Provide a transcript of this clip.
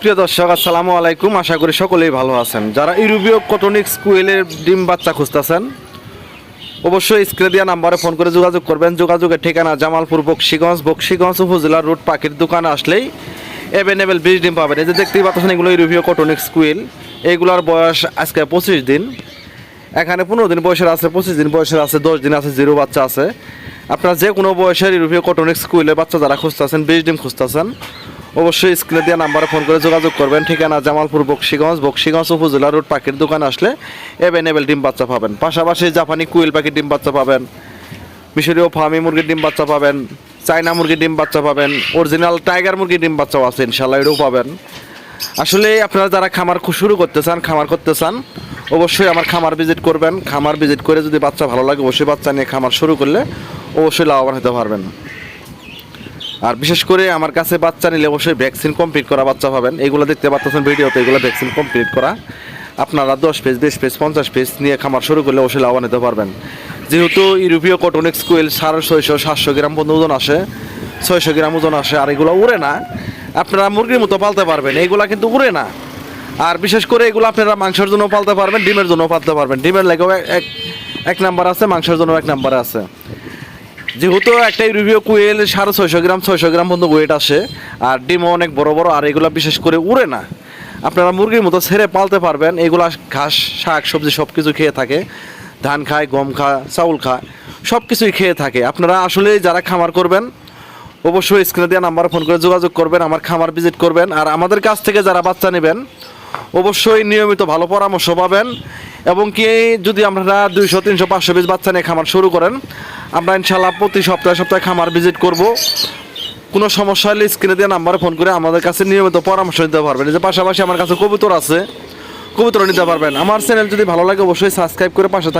প্রিয় দর্শক, আসসালামু আলাইকুম। আশা করি সকলেই ভালো আছেন। যারা ইউরোপীয় কটনিক্স কুয়েলের ডিম বাচ্চা খুঁজতেছেন, অবশ্যই স্ক্রিনে দেওয়া নাম্বারে ফোন করে যোগাযোগ করবেন। যোগাযোগের ঠিকানা জামালপুর বকশীগঞ্জ উপজেলার রোড পাখির দোকানে আসলেই অ্যাভেলেবেল 20 ডিম পাবেন। এই যে দেখতেই পাচ্ছেন, এগুলো ইউরোপীয় কটনিক্স কুয়েল। এইগুলোর বয়স আজকে 25 দিন। এখানে 15 দিন বয়সের আছে, 25 দিন বয়সের আছে, 10 দিন আছে, 0 বাচ্চা আছে। আপনারা যে কোনো বয়সের ইউরোপীয় কটনিক্স কুয়েলের বাচ্চা যারা খুঁজতেছেন, 20 ডিম খুঁজতেছেন, অবশ্যই স্ক্রিনে দেওয়া নাম্বারে ফোন করে যোগাযোগ করবেন। ঠিকানা জামালপুর বকশীগঞ্জ উপজেলা রোড পাখির দোকানে আসলে অ্যাভেলেবেল ডিম বাচ্চা পাবেন। পাশাপাশি জাপানি কুইল পাখির ডিম বাচ্চা পাবেন, মিশরীয় ফার্মি মুরগির ডিম বাচ্চা পাবেন, চায়না মুরগির ডিম বাচ্চা পাবেন, অরিজিনাল টাইগার মুরগির ডিম বাচ্চাও আছে, ইনশাল্লাহ এটাও পাবেন। আসলে আপনারা যারা খামার শুরু করতে চান, খামার করতে চান, অবশ্যই আমার খামার ভিজিট করবেন। খামার ভিজিট করে যদি বাচ্চা ভালো লাগে, অবশ্যই বাচ্চা নিয়ে খামার শুরু করলে অবশ্যই লাভবান হতে পারবেন। আর বিশেষ করে আমার কাছে বাচ্চা নিলে অবশ্যই ভ্যাকসিন কমপ্লিট করা বাচ্চা পাবেন। এইগুলো দেখতে পাচ্ছেন ভিডিওতে, এগুলো ভ্যাকসিন কমপ্লিট করা। আপনারা 10 পিস 20 পিস 50 পিস নিয়ে খামার শুরু করলে অবশ্যই লাভবান হতে পারবেন। যেহেতু ইউরোপীয় কটনিক্স কুয়েল 650-700 গ্রাম পর্যন্ত ওজন আসে, 600 গ্রাম ওজন আসে, আর এগুলো উড়ে না। আপনারা মুরগির মতো পালতে পারবেন, এইগুলা কিন্তু উড়ে না। আর বিশেষ করে এগুলো আপনারা মাংসের জন্য পালতে পারবেন, ডিমের জন্য পালতে পারবেন। ডিমের লেগেও এক নাম্বার আছে, মাংসের জন্য 1 নাম্বারে আছে। যেহেতু একটা ইউরোপীয় কুয়েল 650 গ্রাম পর্যন্ত ওয়েট আসে, আর ডিমও অনেক বড় বড়, আর এগুলো বিশেষ করে উড়ে না। আপনারা মুরগির মতো ছেড়ে পালতে পারবেন। এগুলা ঘাস, শাক, সবজি সব কিছু খেয়ে থাকে, ধান খায়, গম খায়, চাউল খায়, সব কিছুই খেয়ে থাকে। আপনারা আসলে যারা খামার করবেন, অবশ্যই স্ক্রিনে দেওয়া নাম্বারে ফোন করে যোগাযোগ করবেন, আমার খামার ভিজিট করবেন। আর আমাদের কাছ থেকে যারা বাচ্চা নেবেন, অবশ্যই নিয়মিত ভালো পরামর্শ পাবেন। এবং কি যদি আপনারা 200-300-500 পিস বাচ্চা নিয়ে খামার শুরু করেন, আমরা ইনশাল্লাহ প্রতি সপ্তাহে খামার ভিজিট করব। কোনো সমস্যা হলে স্ক্রিনে দেওয়া নাম্বারে ফোন করে আমাদের কাছে নিয়মিত পরামর্শ নিতে পারবেন। এই যে পাশাপাশি আমার কাছে কবুতর আছে, কবুতর নিতে পারবেন। আমার চ্যানেল যদি ভালো লাগে, অবশ্যই সাবস্ক্রাইব করে পাশে থাকবেন।